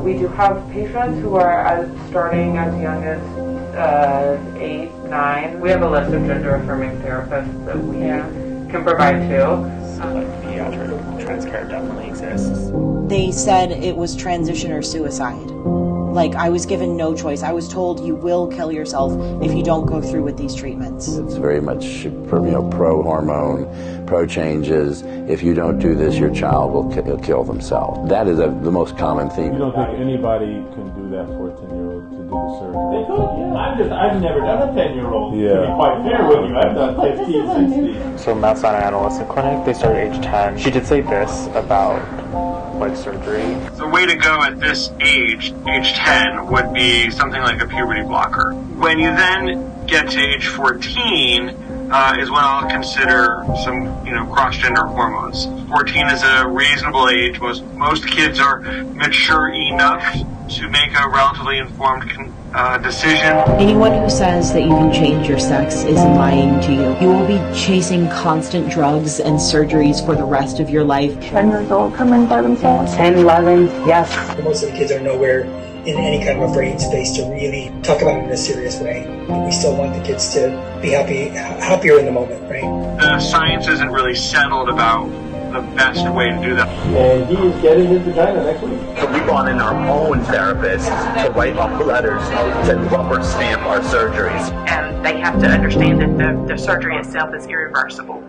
We do have patients who are starting as young as 8, 9. We have a list of gender-affirming therapists that we can provide too. Pediatric trans care definitely exists. They said it was transition or suicide. Like, I was given no choice. I was told you will kill yourself if you don't go through with these treatments. It's very much, pro-hormone, pro-changes. If you don't do this, your child will kill themselves. That is the most common theme. You don't think anybody can do that for a 10-year-old to do the surgery? They could, yeah. I've never done a 10-year-old. Yeah. To be quite fair with you, I've done 15, 16. So Medicina adolescent clinic, they started age 10. She did say this about surgery. The way to go at this age 10, would be something like a puberty blocker. When you then get to age 14, is when I'll consider some, cross-gender hormones. 14 is a reasonable age. Most kids are mature enough to make a relatively informed decision. Anyone who says that you can change your sex is lying to you. You will be chasing constant drugs and surgeries for the rest of your life. 10 years old come in by themselves. 10, 11, yes. Most of the kids are nowhere in any kind of a brain space to really talk about it in a serious way. We still want the kids to be happier in the moment, right? The science isn't really settled about the best way to do that. And he is getting his vagina next week. So we brought in our own therapists to write up letters to rubber stamp our surgeries. And they have to understand that the surgery itself is irreversible.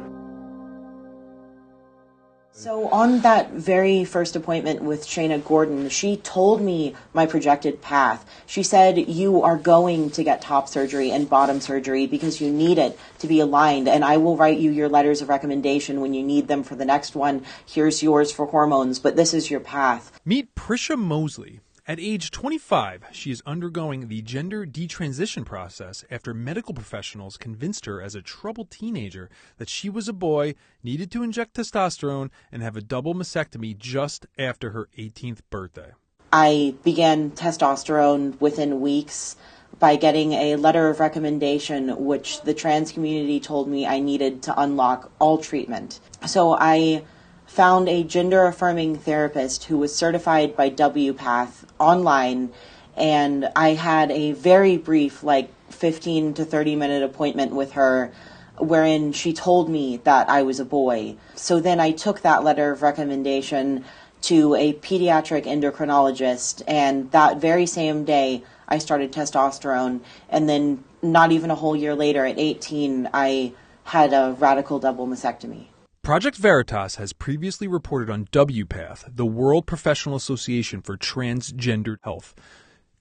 So on that very first appointment with Shayna Gordon, she told me my projected path. She said, you are going to get top surgery and bottom surgery because you need it to be aligned, and I will write you your letters of recommendation when you need them for the next one. Here's yours for hormones, but this is your path. Meet Prisha Mosley. At age 25, she is undergoing the gender detransition process after medical professionals convinced her as a troubled teenager that she was a boy, needed to inject testosterone, and have a double mastectomy just after her 18th birthday. I began testosterone within weeks by getting a letter of recommendation, which the trans community told me I needed to unlock all treatment. So I found a gender-affirming therapist who was certified by WPATH online, and I had a very brief, 15 to 30-minute appointment with her wherein she told me that I was a boy. So then I took that letter of recommendation to a pediatric endocrinologist, and that very same day I started testosterone, and then not even a whole year later, at 18, I had a radical double mastectomy. Project Veritas has previously reported on WPATH, the World Professional Association for Transgender Health.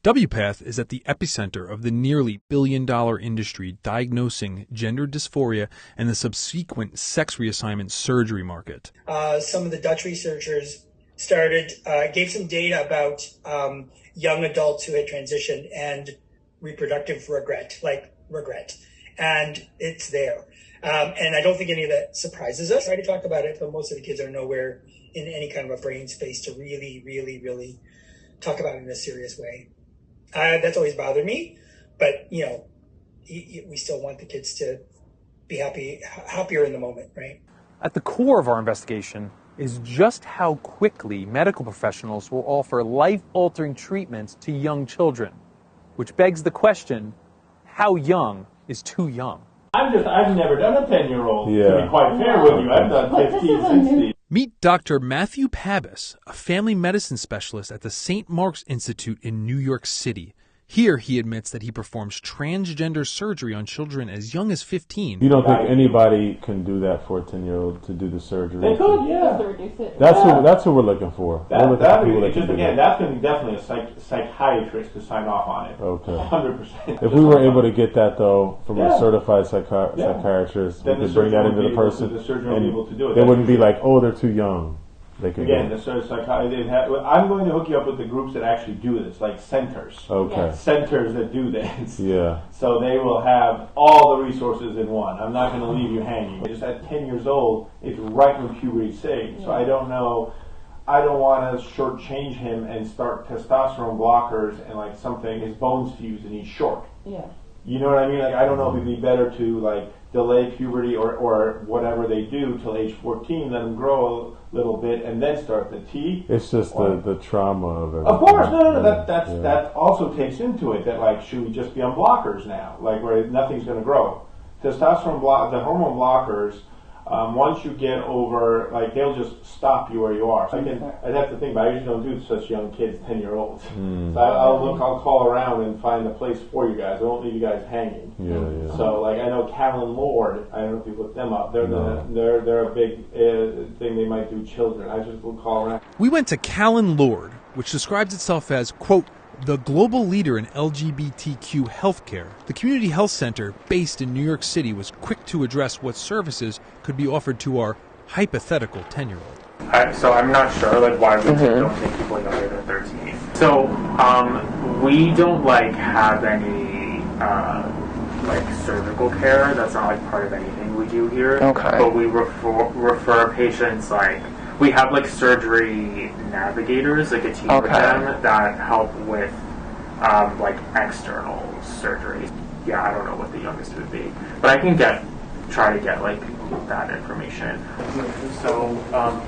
WPATH is at the epicenter of the nearly billion-dollar industry diagnosing gender dysphoria and the subsequent sex reassignment surgery market. Some of the Dutch researchers gave some data about young adults who had transitioned and reproductive regret, and it's there. And I don't think any of that surprises us. I try to talk about it, but most of the kids are nowhere in any kind of a brain space to really, really, really talk about it in a serious way. That's always bothered me, but, we still want the kids to be happier in the moment, right? At the core of our investigation is just how quickly medical professionals will offer life-altering treatments to young children, which begs the question, how young is too young? I've never done a 10-year-old. To be quite fair with you, I've done 15, 16. Meet Dr. Matthew Pabis, a family medicine specialist at the St. Mark's Institute in New York City. Here, he admits that he performs transgender surgery on children as young as 15. You don't think anybody can do that for a 10-year-old to do the surgery? They could, yeah. That's what we're looking for. That's going to be definitely a psychiatrist to sign off on it. Okay. 100%. If we were able to get that, though, from a certified psychiatrist, we could bring that into the person, the surgeon will be able to do it. They wouldn't be like, oh, they're too young. Again, the psychiatrist. I'm going to hook you up with the groups that actually do this, like centers. Okay. Centers that do this. Yeah. So they will have all the resources in one. I'm not going to leave you hanging. Just at 10 years old, it's right when puberty's setting. So I don't know. I don't want to shortchange him and start testosterone blockers and his bones fuse and he's short. Yeah. You know what I mean? Like, I don't know if it'd be better to like delay puberty or whatever they do till age 14, let them grow a little bit, and then start the T. It's just the trauma of it. Of course, no. That also takes into it that like, should we just be on blockers now, like where nothing's going to grow? Testosterone the hormone blockers. Once you get over, like, they'll just stop you where you are. So I'd have to think, but I usually don't do such young kids, 10-year-olds. So I'll call around and find a place for you guys. I won't leave you guys hanging. Yeah. So, like, I know Callan Lord. I don't know if you looked them up. They're a big thing. They might do children. I just will call around. We went to Callan Lord, which describes itself as, quote, the global leader in LGBTQ healthcare. The community health center based in New York City was quick to address what services could be offered to our hypothetical 10-year-old. So I'm not sure why we don't take people younger than 13. So we don't have any surgical care. That's not part of anything we do here. Okay. But we refer patients we have surgery navigators, a team with them that help with external surgeries. Yeah, I don't know what the youngest would be, but I can try to get that information. So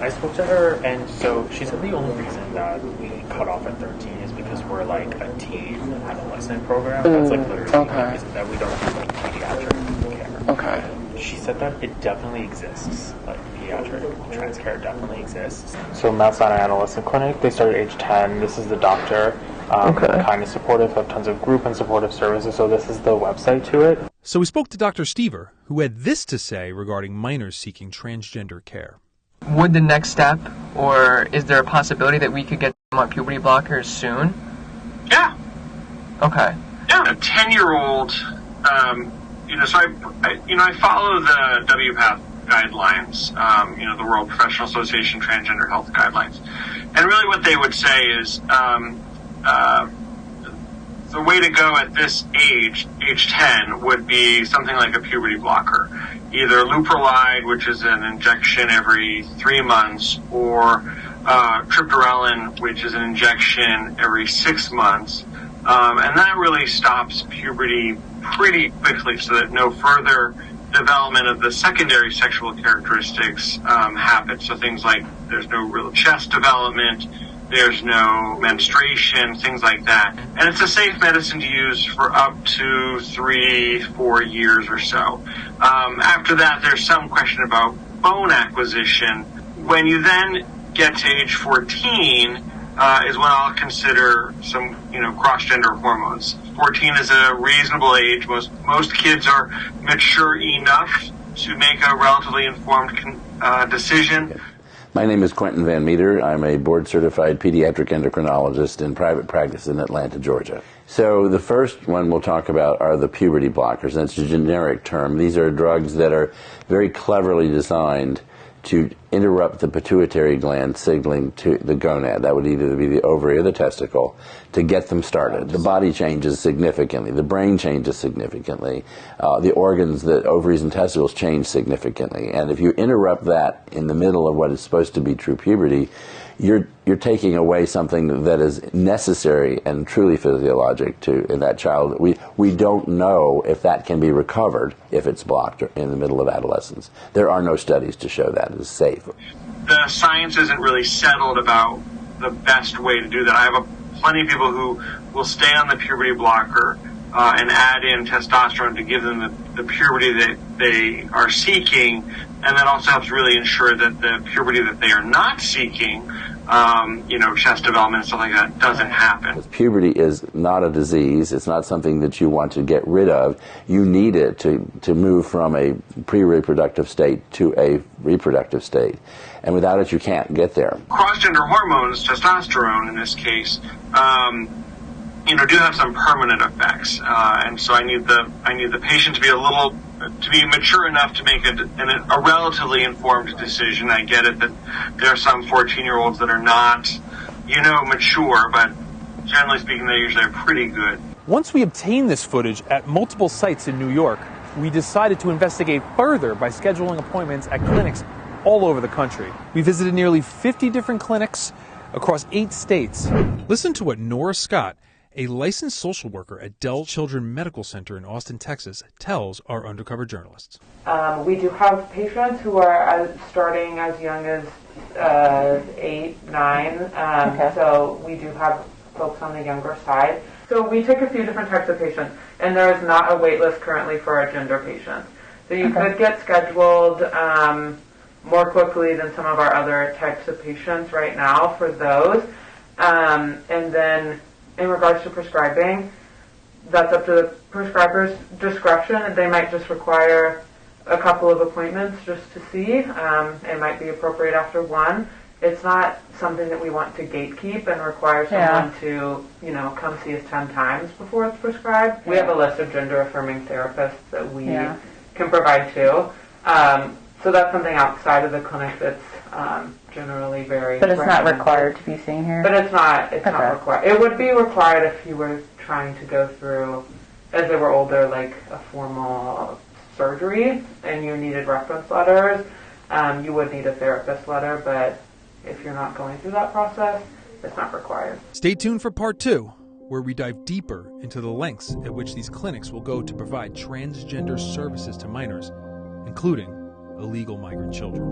I spoke to her, and so she said the only reason that we cut off at 13 is because we're a teen adolescent program. That's literally the reason that we don't do pediatric care. Okay. She said that it definitely exists. Pediatric trans care definitely exists. So Mount Sinai Adolescent Clinic, they start at age 10. This is the doctor. Kind of supportive, have tons of group and supportive services, so this is the website to it. So we spoke to Dr. Stever, who had this to say regarding minors seeking transgender care. Would the next step, or is there a possibility that we could get them on puberty blockers soon? Yeah. Okay. Yeah, a 10-year-old, so I follow the WPATH guidelines, the World Professional Association Transgender Health Guidelines. And really what they would say is the way to go at this age 10, would be something like a puberty blocker. Either Leuprolide, which is an injection every 3 months, or Triptorelin, which is an injection every 6 months. And that really stops puberty pretty quickly so that no further development of the secondary sexual characteristics happen. So things like there's no real chest development, there's no menstruation, things like that. And it's a safe medicine to use for up to 3-4 years or so. After that, there's some question about bone acquisition. When you then get to age 14, is when I'll consider some, cross-gender hormones. 14 is a reasonable age. Most kids are mature enough to make a relatively informed decision. My name is Quentin Van Meter. I'm a board-certified pediatric endocrinologist in private practice in Atlanta, Georgia. So the first one we'll talk about are the puberty blockers. That's a generic term. These are drugs that are very cleverly designed to interrupt the pituitary gland signaling to the gonad. That would either be the ovary or the testicle, to get them started. The body changes significantly. The brain changes significantly. The organs, the ovaries and testicles, change significantly. And if you interrupt that in the middle of what is supposed to be true puberty, you're taking away something that is necessary and truly physiologic in that child. We don't know if that can be recovered if it's blocked in the middle of adolescence. There are no studies to show that is safe. The science isn't really settled about the best way to do that. I have plenty of people who will stay on the puberty blocker and add in testosterone to give them the puberty that they are seeking, and that also helps really ensure that the puberty that they are not seeking, chest development and stuff like that, doesn't happen. Puberty is not a disease. It's not something that you want to get rid of. You need it to move from a pre-reproductive state to a reproductive state. And without it, you can't get there. Cross-gender hormones, testosterone in this case, do have some permanent effects, and so I need the patient to be mature enough to make a relatively informed decision. I get it that there are some 14-year-olds that are not, mature, but generally speaking, they usually are pretty good. Once we obtained this footage at multiple sites in New York, we decided to investigate further by scheduling appointments at clinics all over the country. We visited nearly 50 different clinics across 8 states. Listen to what Nora Scott, A licensed social worker at Dell Children Medical Center in Austin, Texas, tells our undercover journalists. We do have patients who are starting as young as 8, 9. So we do have folks on the younger side. So we take a few different types of patients, and there is not a wait list currently for our gender patients. So you could get scheduled more quickly than some of our other types of patients right now for those. And then in regards to prescribing, that's up to the prescriber's discretion. They might just require a couple of appointments just to see. It might be appropriate after one. It's not something that we want to gatekeep and require someone to, come see us 10 times before it's prescribed. We have a list of gender-affirming therapists that we can provide too. So that's something outside of the clinic that's generally very. But it's not required to be seen here. But it's not. It's not required. It would be required if you were trying to go through, as they were older, like a formal surgery, and you needed reference letters. You would need a therapist letter, but if you're not going through that process, it's not required. Stay tuned for part 2, where we dive deeper into the lengths at which these clinics will go to provide transgender services to minors, including illegal migrant children.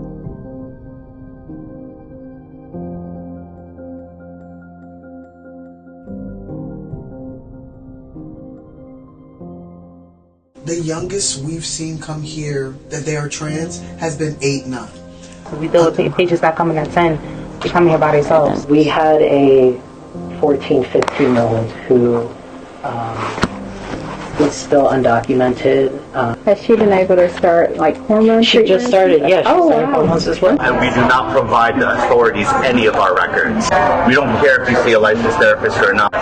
The youngest we've seen come here that they are trans has been 8, 9. We deal with patients that come in at 10. They come here by themselves. We had a 14, 15-year-old who was still undocumented. Has she been able to start hormone She just started, she started hormones as well. And we do not provide the authorities any of our records. We don't care if you see a licensed therapist or not.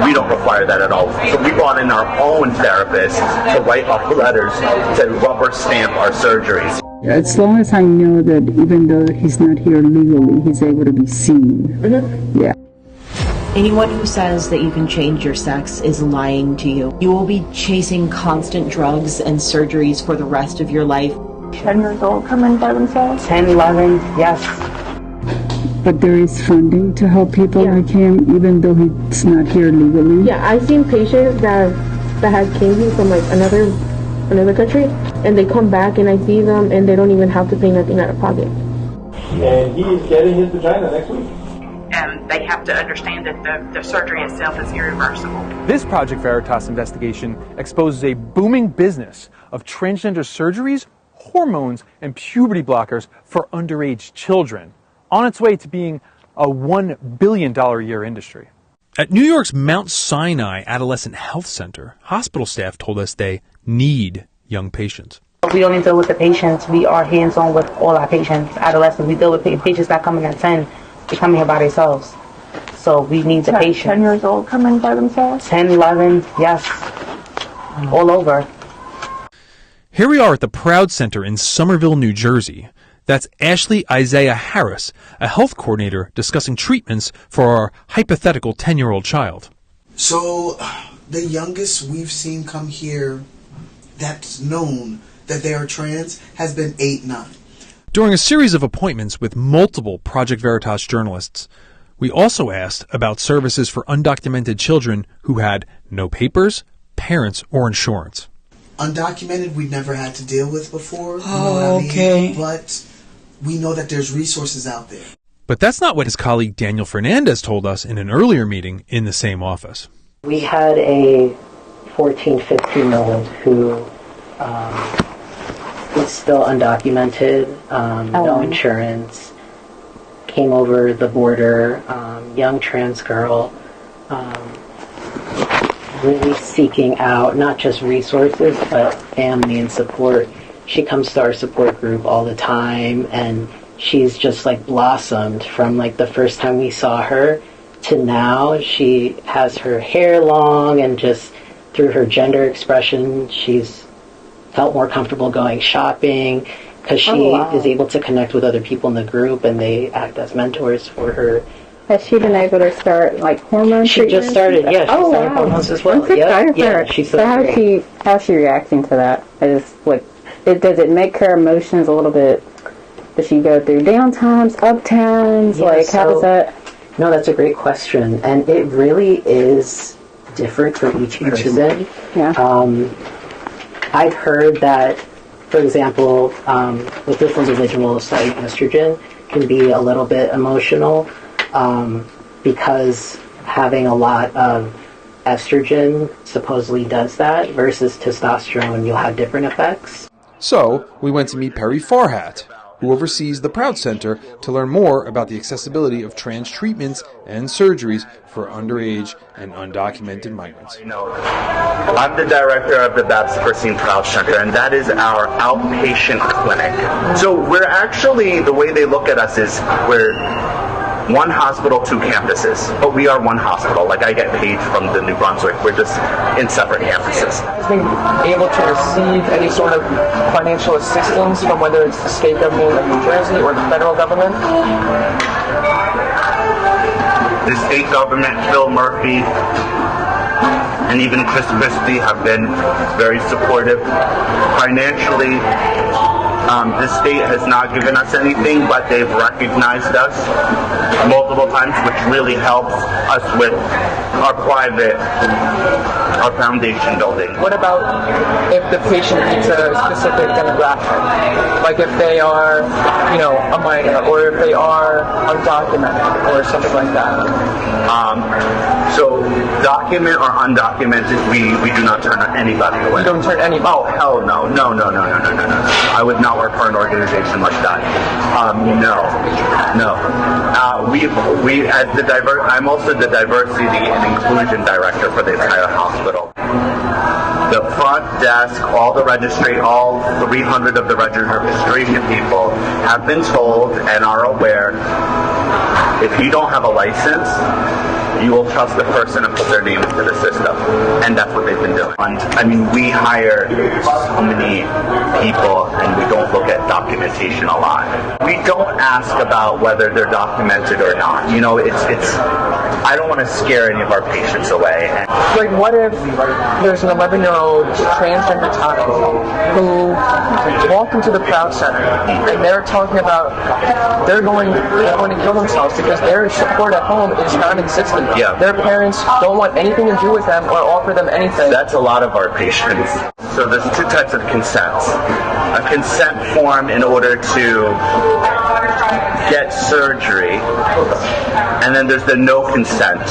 We don't require that at all. So we brought in our own therapist to write up letters to rubber stamp our surgeries. As long as I know that even though he's not here legally, he's able to be seen. Mm-hmm. Yeah. Anyone who says that you can change your sex is lying to you. You will be chasing constant drugs and surgeries for the rest of your life. 10 years old come in by themselves? 10, 11, yes. But there is funding to help people like him, even though he's not here legally. Yeah, I've seen patients that have came here from another country, and they come back and I see them and they don't even have to pay nothing out of pocket. And he is getting his vagina next week. And they have to understand that the surgery itself is irreversible. This Project Veritas investigation exposes a booming business of transgender surgeries, hormones, and puberty blockers for underage children, on its way to being a $1 billion a year industry. At New York's Mount Sinai Adolescent Health Center, hospital staff told us they need young patients. We only deal with the patients. We are hands-on with all our patients, adolescents. We deal with patients that come in at 10. They come here by themselves. So we need the patients. 10 years old come in by themselves? 10, 11, yes. All over. Here we are at the Proud Center in Somerville, New Jersey. That's Ashley Isaiah Harris, a health coordinator discussing treatments for our hypothetical 10-year-old child. So the youngest we've seen come here that's known that they are trans has been 8, 9. During a series of appointments with multiple Project Veritas journalists, we also asked about services for undocumented children who had no papers, parents, or insurance. Undocumented we've never had to deal with before. Oh, okay. But we know that there's resources out there. But that's not what his colleague Daniel Fernandez told us in an earlier meeting in the same office. We had a 14, 15-year-old who was still undocumented, no insurance, came over the border, young trans girl, really seeking out not just resources, but family and support. She comes to our support group all the time, and she's just blossomed from the first time we saw her to now. She has her hair long, and just through her gender expression, she's felt more comfortable going shopping because she is able to connect with other people in the group, and they act as mentors for her. Has she been able to start hormone She just started, she started hormones as well. She's so how's she reacting to that? I just does it make her emotions a little bit? Does she go through down times, up times? How does that? No, that's a great question, and it really is different for each person. I've heard that, for example, with this individual studying estrogen can be a little bit emotional because having a lot of estrogen supposedly does that versus testosterone, you'll have different effects. So, we went to meet Perry Farhat, who oversees the Proud Center, to learn more about the accessibility of trans treatments and surgeries for underage and undocumented migrants. I'm the director of the Babs Persine Proud Center, and that is our outpatient clinic. So we're actually, the way they look at us is we're one hospital, two campuses. But we are one hospital. Like, I get paid from the New Brunswick. We're just in separate campuses. Has been able to receive any sort of financial assistance from whether it's the state government of New Jersey or the federal government? The state government, Phil Murphy, and even Chris Christie have been very supportive financially. The state has not given us anything, but they've recognized us multiple times, which really helps us with our foundation building. What about if the patient needs a specific demographic? Like if they are, a minor, or if they are undocumented, or something like that? So, documented or undocumented, we do not turn anybody away. You don't turn anybody? Oh, hell no. No. I would not work for an organization like that. No. I'm also the diversity and inclusion director for the entire hospital. The front desk, all 300 of the registration people have been told and are aware, if you don't have a license, you will trust the person and put their name into the system. And that's what they've been doing. We hire so many people and we don't look at documentation a lot. We don't ask about whether they're documented or not. I don't want to scare any of our patients away. Like, what if there's an 11-year-old transgender child who walked into the Proud Center and they're talking about they're going to kill themselves because their support at home is non-existent. Yeah. Their parents don't want anything to do with them or offer them anything. That's a lot of our patients. So there's two types of consents. A consent form in order to get surgery, and then there's the no consent.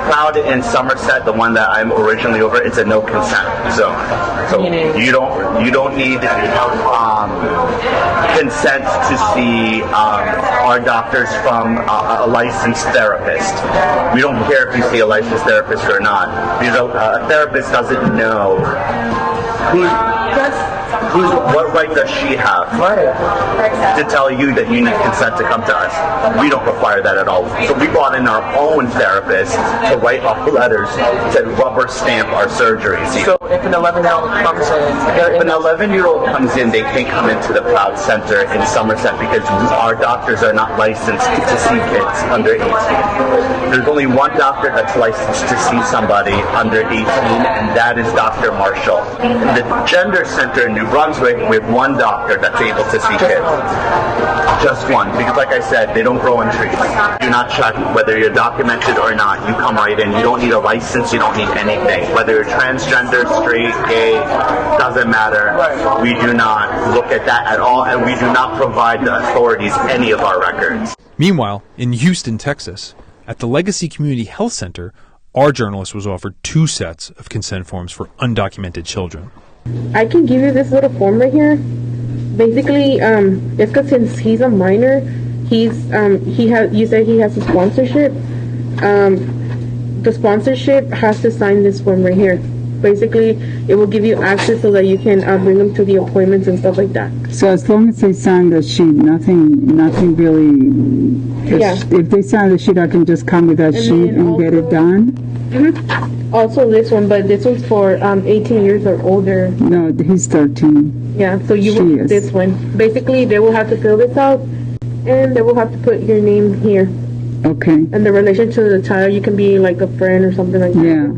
Proud in Somerset, the one that I'm originally over, it's a no consent. So you don't need consent to see our doctors from a licensed therapist. We don't care if you see a licensed therapist or not, because a therapist doesn't know what right does she have to tell you that you need consent to come to us? We don't require that at all. So we brought in our own therapist to write our letters to rubber stamp our surgeries. So if an 11-year-old comes in, if an 11-year-old comes in, they can't come into the Proud Center in Somerset because our doctors are not licensed to see kids under 18. There's only one doctor that's licensed to see somebody under 18, and that is Dr. Marshall. The Gender Center in New Brunswick, we have one doctor that's able to see kids. Just one, because like I said, they don't grow on trees. Do not check whether you're documented or not. You come right in. You don't need a license. You don't need anything. Whether you're transgender, straight, gay, doesn't matter. We do not look at that at all, and we do not provide the authorities any of our records. Meanwhile, in Houston, Texas, at the Legacy Community Health Center, our journalist was offered 2 sets of consent forms for undocumented children. I can give you this little form right here. Basically, it's because since he's a minor, you said he has a sponsorship. The sponsorship has to sign this form right here. Basically, it will give you access so that you can bring them to the appointments and stuff like that. So as long as they sign the sheet, nothing really. If they sign the sheet, I can just come with that sheet and get it done. Mm-hmm. Also this one, but this one's for 18 years or older. No, he's 13. Yeah, so you will this one. Basically, they will have to fill this out, and they will have to put your name here. Okay. And the relation to the child, you can be like a friend or something like that. Yeah.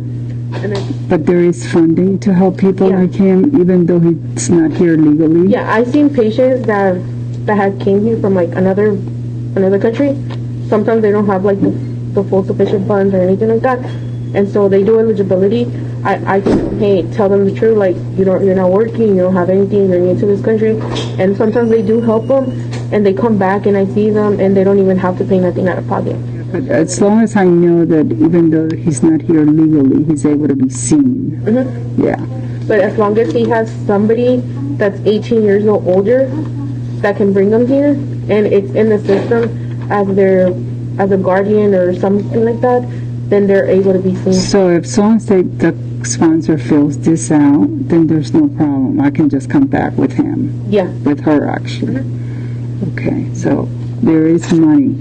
But there is funding to help people like him, even though he's not here legally. Yeah, I've seen patients that have came here from like another country. Sometimes they don't have like the full sufficient funds or anything like that. and so they do eligibility. I can, hey, tell them the truth, like, you're not working, you don't have anything, you're new to this country, and sometimes they do help them, and they come back and I see them, and they don't even have to pay nothing out of pocket. But as long as I know that even though he's not here legally, he's able to be seen. Mm-hmm. Yeah. But as long as he has somebody that's 18 years or older that can bring them here, and it's in the system as a guardian or something like that, then they're able to be seen. So as long as the sponsor fills this out, then there's no problem. I can just come back with him. Yeah. With her, actually. Mm-hmm. Okay, so there is money,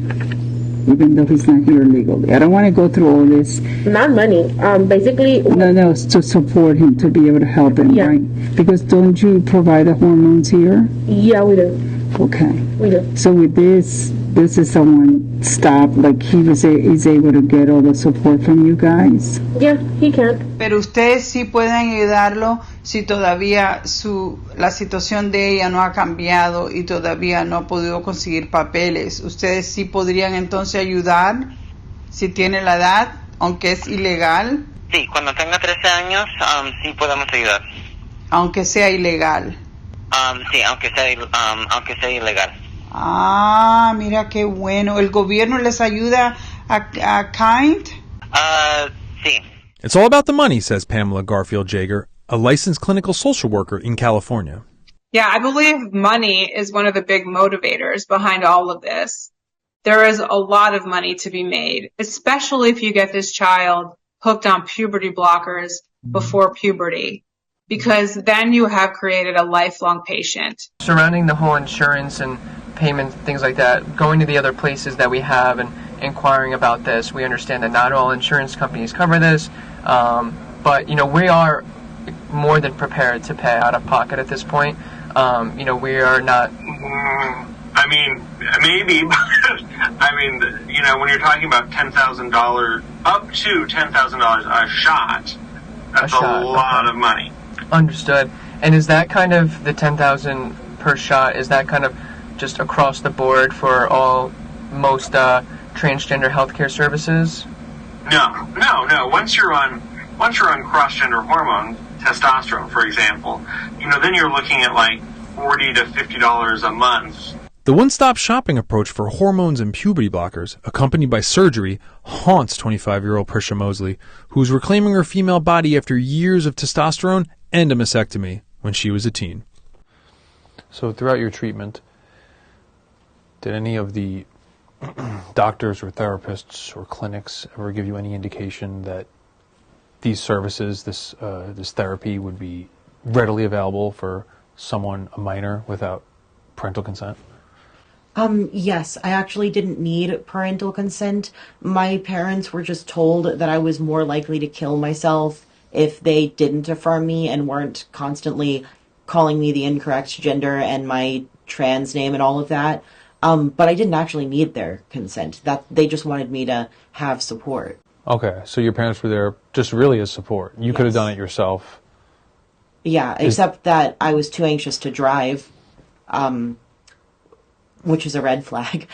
even though he's not here legally. I don't want to go through all this. Not money. Basically. No, it's to support him, to be able to help him, yeah. Right? Because don't you provide the hormones here? Yeah, we do. Okay. We do. So with this is a one-stop, like he's able to get all the support from you guys? Yeah, he can. Pero ustedes sí pueden ayudarlo si todavía la situación de ella no ha cambiado y todavía no ha podido conseguir papeles. Ustedes sí podrían entonces ayudar si tiene la edad, aunque es ilegal. Sí, cuando tenga 13 años, sí podemos ayudar. Aunque sea ilegal. Sí, aunque sea ilegal. Ah, mira qué bueno. ¿El gobierno les ayuda a Kind? Sí. It's all about the money, says Pamela Garfield Jager, a licensed clinical social worker in California. Yeah, I believe money is one of the big motivators behind all of this. There is a lot of money to be made, especially if you get this child hooked on puberty blockers before puberty, because then you have created a lifelong patient. Surrounding the whole insurance and payment, things like that, going to the other places that we have and inquiring about this, we understand that not all insurance companies cover this, but we are more than prepared to pay out of pocket at this point. We are not. I mean, maybe, but I mean, when you're talking about $10,000, up to $10,000 a shot, that's a lot of money. Understood. And is that kind of the $10,000 per shot? Is that kind of just across the board for most transgender healthcare services? No. Once you're on cross-gender hormone, testosterone, for example, then you're looking at like $40 to $50 a month. The one-stop shopping approach for hormones and puberty blockers, accompanied by surgery, haunts 25-year-old Prisha Mosley, who's reclaiming her female body after years of testosterone and a mastectomy when she was a teen. So throughout your treatment, did any of the doctors or therapists or clinics ever give you any indication that these services, this therapy, would be readily available for someone, a minor, without parental consent? Yes, I actually didn't need parental consent. My parents were just told that I was more likely to kill myself if they didn't affirm me and weren't constantly calling me the incorrect gender and my trans name and all of that. But I didn't actually need their consent. That they just wanted me to have support. Okay, so your parents were there just really as support. You could have done it yourself. Yeah, except that I was too anxious to drive, which is a red flag.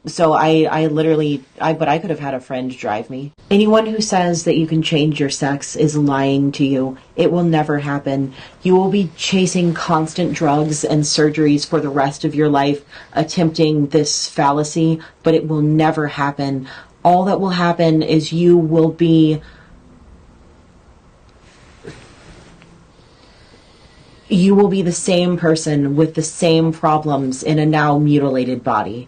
So but I could have had a friend drive me. Anyone who says that you can change your sex is lying to you. It will never happen. You will be chasing constant drugs and surgeries for the rest of your life, attempting this fallacy, but it will never happen. All that will happen is you will be the same person with the same problems in a now mutilated body.